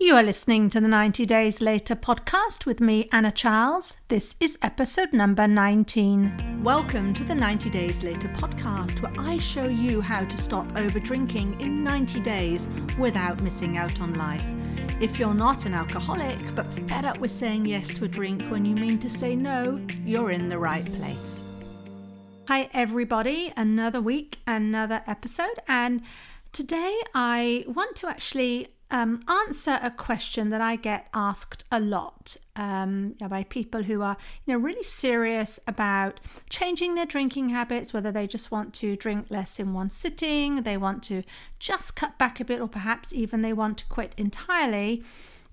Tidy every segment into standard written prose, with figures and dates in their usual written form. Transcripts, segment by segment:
You are listening to the 90 Days Later podcast with me, Anna Charles. This is episode number 19. Welcome to the 90 Days Later podcast, where I show you how to stop over drinking in 90 days without missing out on life. If you're not an alcoholic, but fed up with saying yes to a drink when you mean to say no, you're in the right place. Hi everybody, another week, another episode, and today I want to actually answer a question that I get asked a lot by people who are really serious about changing their drinking habits, whether they just want to drink less in one sitting, they want to just cut back a bit, or perhaps even they want to quit entirely.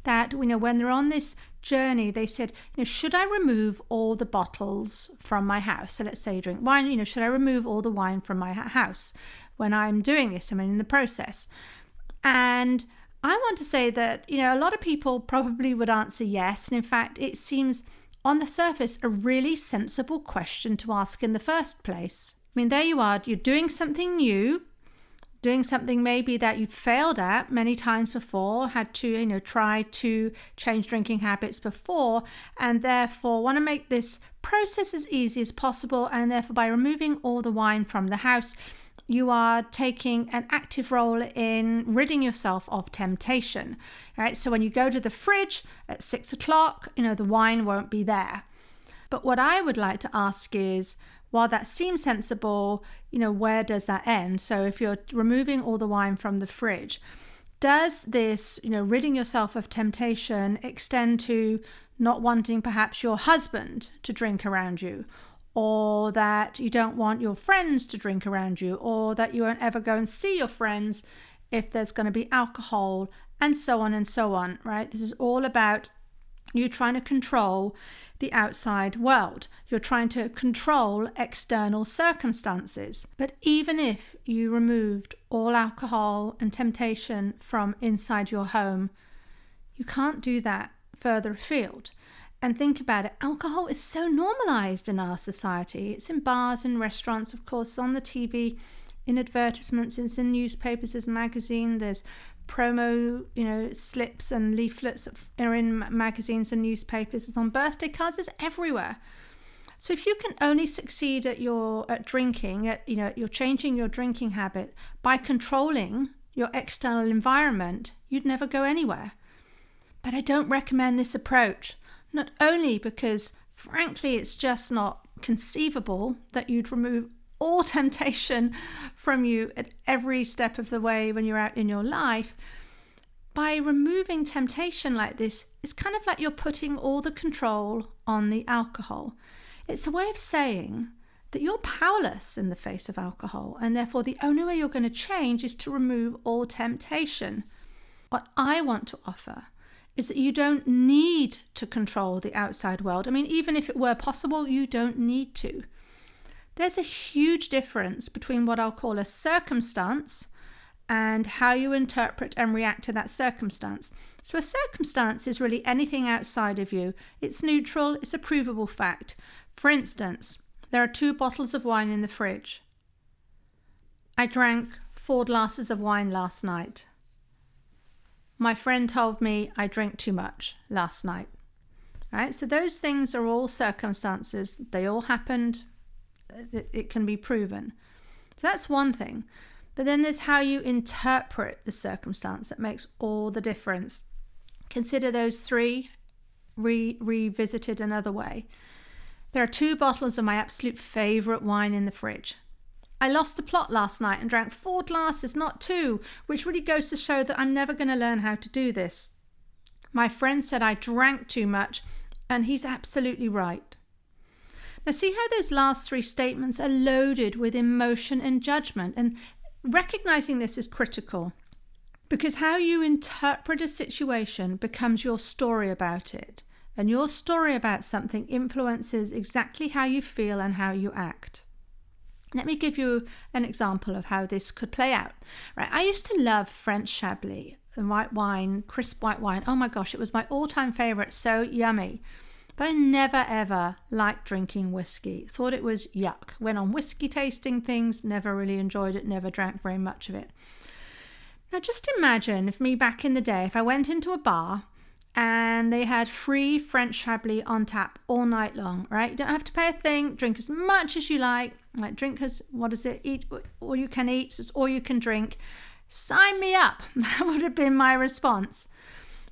That when they're on this journey, they said, should I remove all the bottles from my house? So let's say you drink wine, should I remove all the wine from my house when I'm doing this? In the process. And I want to say that, a lot of people probably would answer yes. And in fact, it seems on the surface a really sensible question to ask in the first place. There you are, you're doing something new, doing something maybe that you've failed at many times before, had to, try to change drinking habits before, and therefore want to make this process as easy as possible. And therefore, by removing all the wine from the house, you are taking an active role in ridding yourself of temptation, right? So when you go to the fridge at 6 o'clock, the wine won't be there. But what I would like to ask is, while that seems sensible, where does that end? So if you're removing all the wine from the fridge, does this, ridding yourself of temptation extend to not wanting perhaps your husband to drink around you? Or that you don't want your friends to drink around you, or that you won't ever go and see your friends if there's going to be alcohol, and so on, right? This is all about you trying to control the outside world. You're trying to control external circumstances. But even if you removed all alcohol and temptation from inside your home, you can't do that further afield. And think about it, alcohol is so normalized in our society. It's in bars and restaurants, of course, on the TV, in advertisements, it's in newspapers, there's magazines, there's promo, slips and leaflets are in magazines and newspapers, it's on birthday cards, it's everywhere. So if you can only succeed at drinking, you're changing your drinking habit by controlling your external environment, you'd never go anywhere. But I don't recommend this approach. Not only because, frankly, it's just not conceivable that you'd remove all temptation from you at every step of the way when you're out in your life. By removing temptation like this, it's kind of like you're putting all the control on the alcohol. It's a way of saying that you're powerless in the face of alcohol, and therefore the only way you're going to change is to remove all temptation. What I want to offer is that you don't need to control the outside world. Even if it were possible, you don't need to. There's a huge difference between what I'll call a circumstance and how you interpret and react to that circumstance. So a circumstance is really anything outside of you. It's neutral, it's a provable fact. For instance, there are 2 bottles of wine in the fridge. I drank 4 glasses of wine last night. My friend told me I drank too much last night. Right? So those things are all circumstances. They all happened. It can be proven. So that's one thing. But then there's how you interpret the circumstance that makes all the difference. Consider those 3 revisited another way. There are 2 bottles of my absolute favorite wine in the fridge. I lost the plot last night and drank 4 glasses, not 2, which really goes to show that I'm never going to learn how to do this. My friend said I drank too much, and he's absolutely right. Now see how those last 3 statements are loaded with emotion and judgment, and recognizing this is critical, because how you interpret a situation becomes your story about it, and your story about something influences exactly how you feel and how you act. Let me give you an example of how this could play out. Right, I used to love French Chablis, the white wine, crisp white wine. Oh my gosh, it was my all-time favorite, so yummy. But I never ever liked drinking whiskey. Thought it was yuck. Went on whiskey tasting things, never really enjoyed it, never drank very much of it. Now just imagine if me back in the day, if I went into a bar and they had free French Chablis on tap all night long, right? You don't have to pay a thing, drink as much as you like drink as, eat all you can eat, so it's all you can drink. Sign me up. That would have been my response.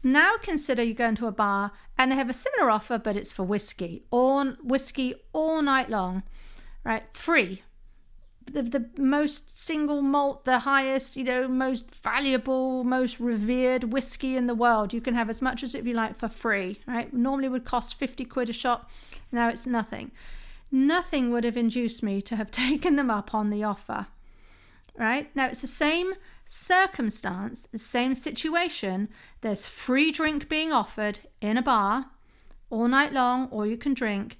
Now consider you go into a bar and they have a similar offer, but it's for whiskey all night long, right? Free. The most single malt, the highest, most valuable, most revered whiskey in the world. You can have as much as if you like for free, right? Normally would cost 50 quid a shot. Now it's nothing. Nothing would have induced me to have taken them up on the offer, right? Now it's the same circumstance, the same situation. There's free drink being offered in a bar all night long, or you can drink.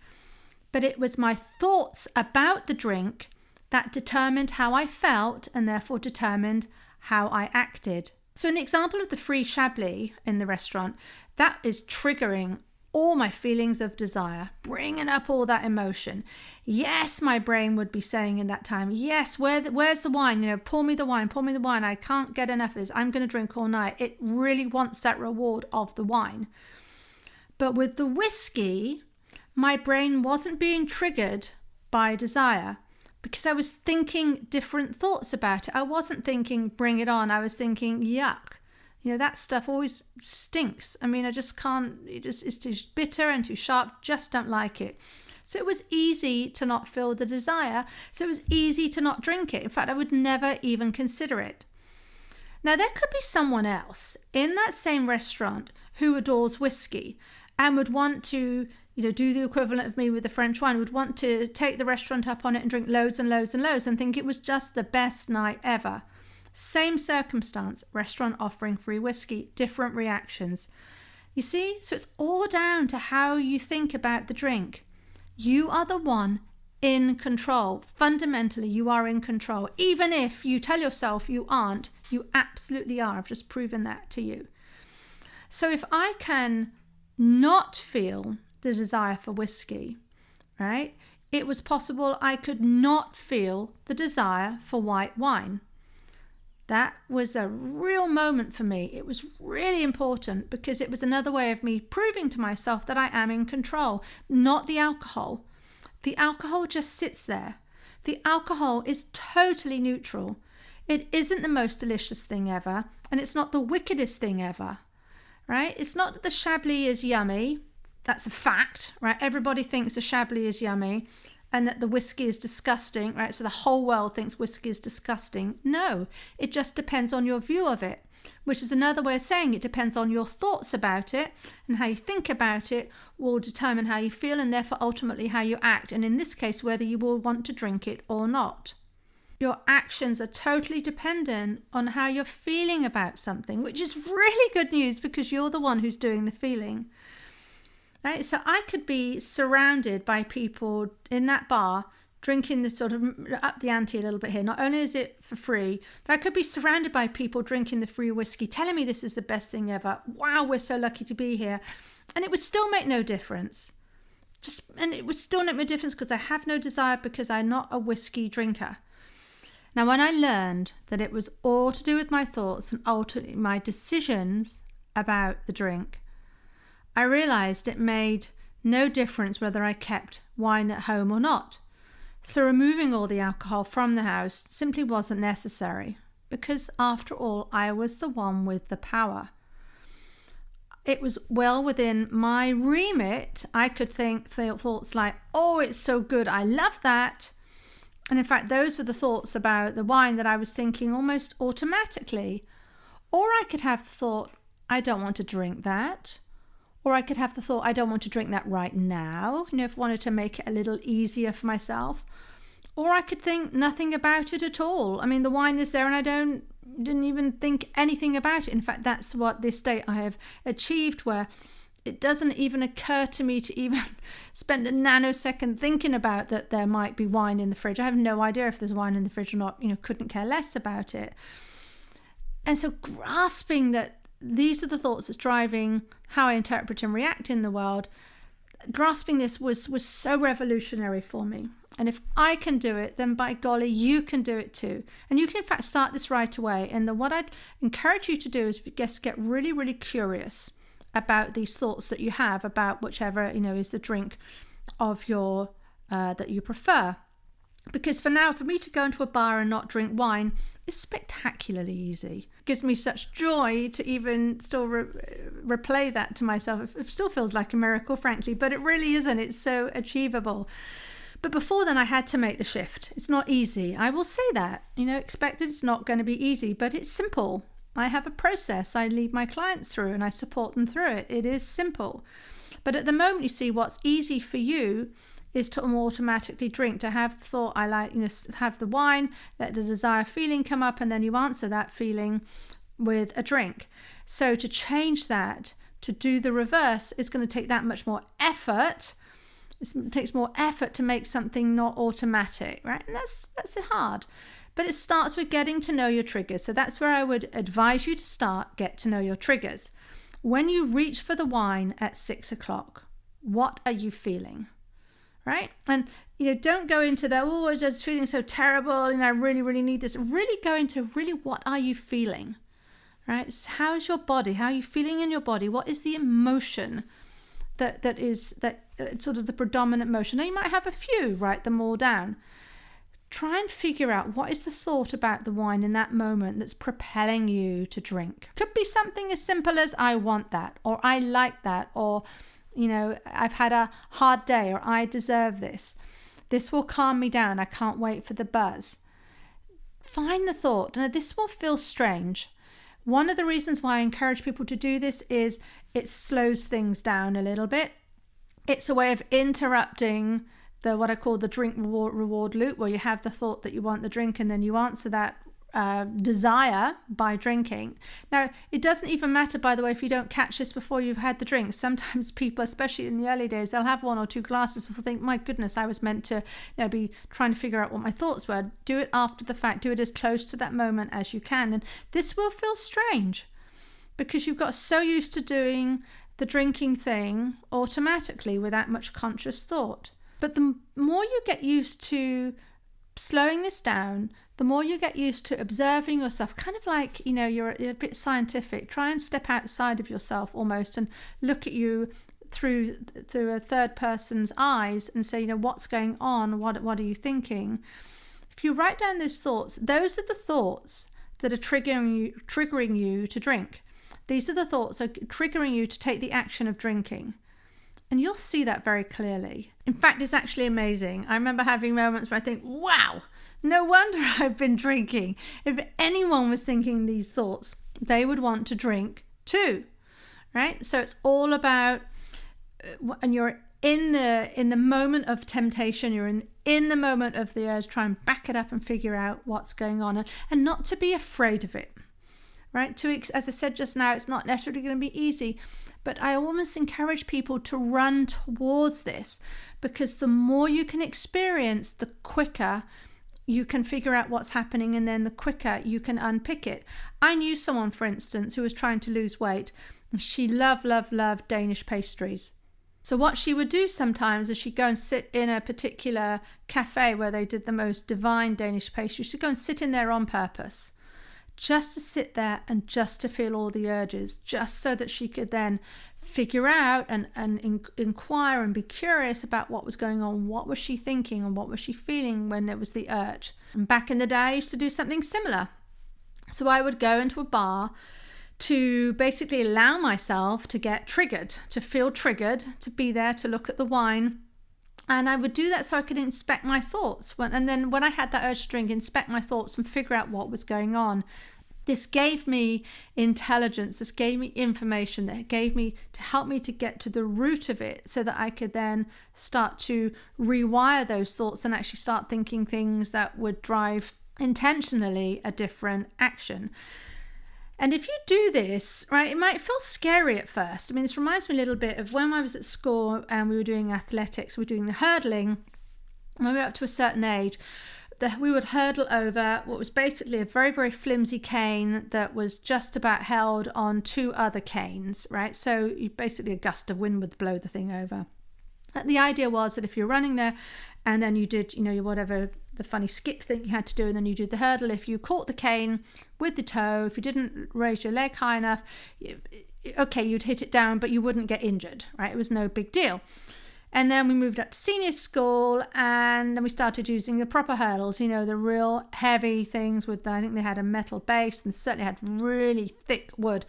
But it was my thoughts about the drink that determined how I felt and therefore determined how I acted. So in the example of the free Chablis in the restaurant, that is triggering all my feelings of desire, bringing up all that emotion. Yes, my brain would be saying in that time, yes, where's the wine? Pour me the wine. I can't get enough of this. I'm going to drink all night. It really wants that reward of the wine. But with the whiskey, my brain wasn't being triggered by desire, because I was thinking different thoughts about it. I wasn't thinking, bring it on. I was thinking, yuck. That stuff always stinks. I just can't, it's too bitter and too sharp. Just don't like it. So it was easy to not feel the desire. So it was easy to not drink it. In fact, I would never even consider it. Now, there could be someone else in that same restaurant who adores whiskey and would want to do the equivalent of me with the French wine, would want to take the restaurant up on it and drink loads and loads and loads and think it was just the best night ever. Same circumstance, restaurant offering free whiskey, different reactions. You see, so it's all down to how you think about the drink. You are the one in control. Fundamentally, you are in control. Even if you tell yourself you aren't, you absolutely are. I've just proven that to you. So if I can not feel the desire for whiskey, right? It was possible I could not feel the desire for white wine. That was a real moment for me. It was really important because it was another way of me proving to myself that I am in control, not the alcohol. The alcohol just sits there. The alcohol is totally neutral. It isn't the most delicious thing ever, and it's not the wickedest thing ever, right? It's not that the Chablis is yummy. That's a fact, right? Everybody thinks the Chablis is yummy and that the whiskey is disgusting, right? So the whole world thinks whiskey is disgusting. No, it just depends on your view of it, which is another way of saying it depends on your thoughts about it, and how you think about it will determine how you feel and therefore ultimately how you act. And in this case, whether you will want to drink it or not. Your actions are totally dependent on how you're feeling about something, which is really good news because you're the one who's doing the feeling. Right, so I could be surrounded by people in that bar drinking this sort of up the ante a little bit here. Not only is it for free, but I could be surrounded by people drinking the free whiskey, telling me this is the best thing ever. Wow, we're so lucky to be here. And it would still make no difference. And it would still make no difference because I have no desire because I'm not a whiskey drinker. Now, when I learned that it was all to do with my thoughts and ultimately my decisions about the drink, I realised it made no difference whether I kept wine at home or not. So removing all the alcohol from the house simply wasn't necessary because, after all, I was the one with the power. It was well within my remit. I could think thoughts like, oh, it's so good, I love that. And in fact, those were the thoughts about the wine that I was thinking almost automatically. Or I could have the thought, I don't want to drink that. Or I could have the thought, I don't want to drink that right now, if I wanted to make it a little easier for myself. Or I could think nothing about it at all. The wine is there and I didn't even think anything about it. In fact, that's what this state I have achieved, where it doesn't even occur to me to even spend a nanosecond thinking about that there might be wine in the fridge. I have no idea if there's wine in the fridge or not, couldn't care less about it. And so grasping that these are the thoughts that's driving how I interpret and react in the world. Grasping this was so revolutionary for me. And if I can do it, then by golly, you can do it too. And you can, in fact, start this right away. And what I'd encourage you to do is just get really, really curious about these thoughts that you have about whichever, is the drink of your that you prefer. Because for me to go into a bar and not drink wine is spectacularly easy. It gives me such joy to even still replay that to myself. It still feels like a miracle, frankly, but it really isn't. It's so achievable. But before then, I had to make the shift. It's not easy. I will say that. Expect that it's not going to be easy, but it's simple. I have a process I lead my clients through and I support them through it. It is simple. But at the moment, you see, what's easy for you is to automatically drink, to have the thought, I like, have the wine, let the desire feeling come up, and then you answer that feeling with a drink. So to change that, to do the reverse, is going to take that much more effort. It takes more effort to make something not automatic, right? And that's hard. But it starts with getting to know your triggers. So that's where I would advise you to start, get to know your triggers. When you reach for the wine at 6 o'clock, what are you feeling? Right? And, don't go into the, I'm just feeling so terrible and I really, really need this. Really go into what are you feeling? Right? How's your body? How are you feeling in your body? What is the emotion that sort of the predominant emotion? Now you might have a few, write them all down. Try and figure out what is the thought about the wine in that moment that's propelling you to drink. Could be something as simple as I want that, or I like that, or I've had a hard day, or I deserve this. This will calm me down. I can't wait for the buzz. Find the thought. Now, this will feel strange. One of the reasons why I encourage people to do this is it slows things down a little bit. It's a way of interrupting what I call the drink reward loop, where you have the thought that you want the drink and then you answer that desire by drinking. Now, it doesn't even matter, by the way, if you don't catch this before you've had the drink. Sometimes people, especially in the early days, they'll have 1 or 2 glasses and think, my goodness, I was meant to be trying to figure out what my thoughts were. Do it after the fact. Do it as close to that moment as you can. And this will feel strange because you've got so used to doing the drinking thing automatically without much conscious thought. But the more you get used to slowing this down, the more you get used to observing yourself, kind of like, you're a bit scientific. Try and step outside of yourself almost and look at you through a third person's eyes and say, what's going on? What are you thinking? If you write down those thoughts, those are the thoughts that are triggering you to drink. These are the thoughts that are triggering you to take the action of drinking. And you'll see that very clearly. In fact, it's actually amazing. I remember having moments where I think, wow, no wonder I've been drinking. If anyone was thinking these thoughts, they would want to drink too, right? So it's all about, and you're in the moment of temptation, you're in the moment of the urge, try and back it up and figure out what's going on and not to be afraid of it, right? As I said just now, it's not necessarily going to be easy. But I almost encourage people to run towards this, because the more you can experience, the quicker you can figure out what's happening, and then the quicker you can unpick it. I knew someone, for instance, who was trying to lose weight, and she loved Danish pastries. So what she would do sometimes is she'd go and sit in a particular cafe where they did the most divine Danish pastries. She'd go and sit in there on purpose, just to sit there and just to feel all the urges, just so that she could then figure out and inquire and be curious about what was going on, what was she thinking and what was she feeling when there was the urge. And back in the day, I used to do something similar. So I would go into a bar to basically allow myself to get triggered, to feel triggered, to be there, to look at the wine. And I would do that so I could inspect my thoughts. And then when I had that urge to drink, inspect my thoughts and figure out what was going on. This gave me intelligence. This gave me information that gave me to help me to get to the root of it, so that I could then start to rewire those thoughts and actually start thinking things that would drive intentionally a different action. And if you do this, right, it might feel scary at first. I mean, this reminds me a little bit of when I was at school and we were doing athletics, we were doing the hurdling. When we were up to a certain age, we would hurdle over what was basically a very, very flimsy cane that was just about held on 2 other canes, right? So basically a gust of wind would blow the thing over. The idea was that if you're running there and then you did, whatever the funny skip thing you had to do, and then you did the hurdle, if you caught the cane with the toe, if you didn't raise your leg high enough, okay, you'd hit it down, but you wouldn't get injured, right? It was no big deal. And then we moved up to senior school, and then we started using the proper hurdles, the real heavy things with, I think they had a metal base and certainly had really thick wood.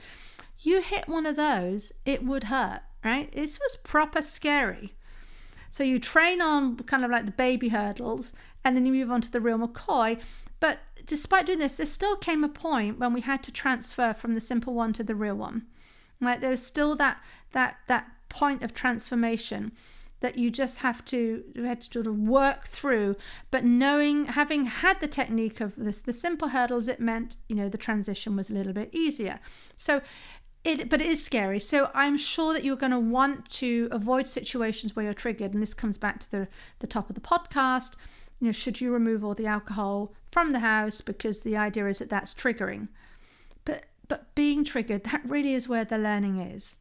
You hit one of those, it would hurt, right? This was proper scary. So you train on kind of like the baby hurdles, and then you move on to the real McCoy. But despite doing this, there still came a point when we had to transfer from the simple one to the real one. Like there's still that point of transformation that you just had to sort of work through. But having had the technique of the simple hurdles, it meant, the transition was a little bit easier. But it is scary. So I'm sure that you're going to want to avoid situations where you're triggered. And this comes back to the top of the podcast. Should you remove all the alcohol from the house? Because the idea is that that's triggering. But being triggered, that really is where the learning is.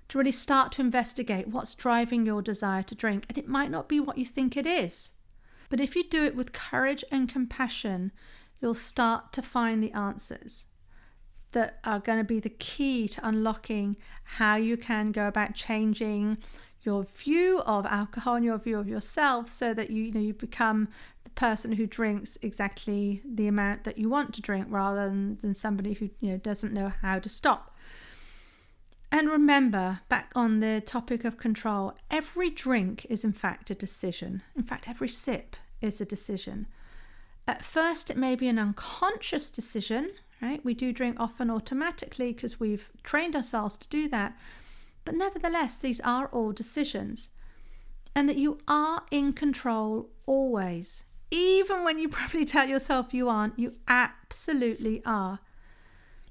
To really start to investigate what's driving your desire to drink. And it might not be what you think it is. But if you do it with courage and compassion, you'll start to find the answers that are going to be the key to unlocking how you can go about changing your view of alcohol and your view of yourself, so that you become the person who drinks exactly the amount that you want to drink, rather than somebody who doesn't know how to stop. And remember, back on the topic of control, every drink is in fact a decision. In fact, every sip is a decision. At first, it may be an unconscious decision, right? We do drink often automatically because we've trained ourselves to do that. But nevertheless, these are all decisions. And that you are in control always. Even when you probably tell yourself you aren't, you absolutely are.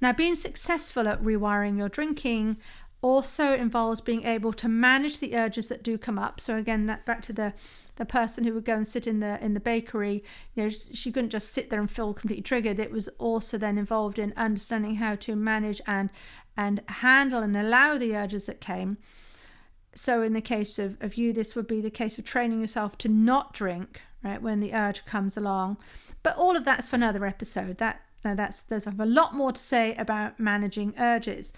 Now, being successful at rewiring your drinking also involves being able to manage the urges that do come up. So again, back to the person who would go and sit in the bakery, she couldn't just sit there and feel completely triggered. It was also then involved in understanding how to manage and handle and allow the urges that came. So in the case of you, this would be the case of training yourself to not drink, right, when the urge comes along. But all of that's for another episode. There's a lot more to say about managing urges.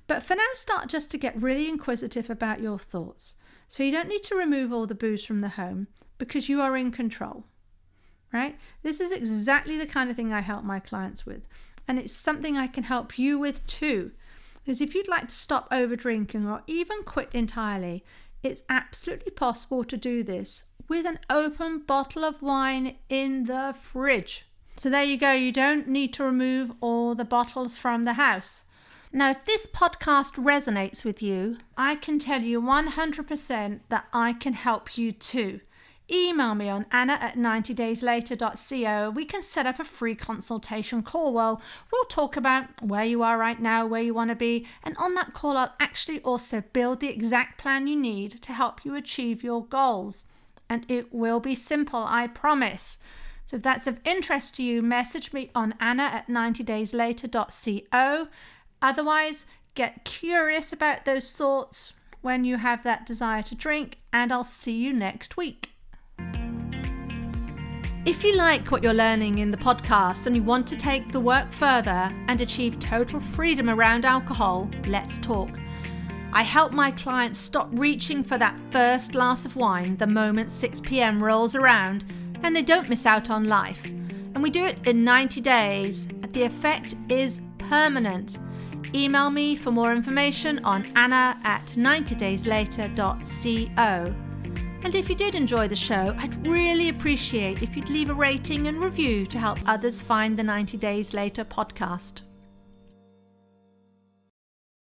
But for now, start just to get really inquisitive about your thoughts. So you don't need to remove all the booze from the home, because you are in control, right? This is exactly the kind of thing I help my clients with. And it's something I can help you with too. Because if you'd like to stop over drinking or even quit entirely, it's absolutely possible to do this with an open bottle of wine in the fridge. So there you go. You don't need to remove all the bottles from the house. Now, if this podcast resonates with you, I can tell you 100% that I can help you too. Email me on anna@90dayslater.co. We can set up a free consultation call. Well, we'll talk about where you are right now, where you want to be. And on that call, I'll actually also build the exact plan you need to help you achieve your goals. And it will be simple, I promise. So if that's of interest to you, message me on anna@90dayslater.co. Otherwise, get curious about those thoughts when you have that desire to drink, and I'll see you next week. If you like what you're learning in the podcast and you want to take the work further and achieve total freedom around alcohol, let's talk. I help my clients stop reaching for that first glass of wine the moment 6 p.m. rolls around, and they don't miss out on life. And we do it in 90 days. The effect is permanent. Email me for more information on anna@90dayslater.co. And if you did enjoy the show, I'd really appreciate if you'd leave a rating and review to help others find the 90 Days Later podcast.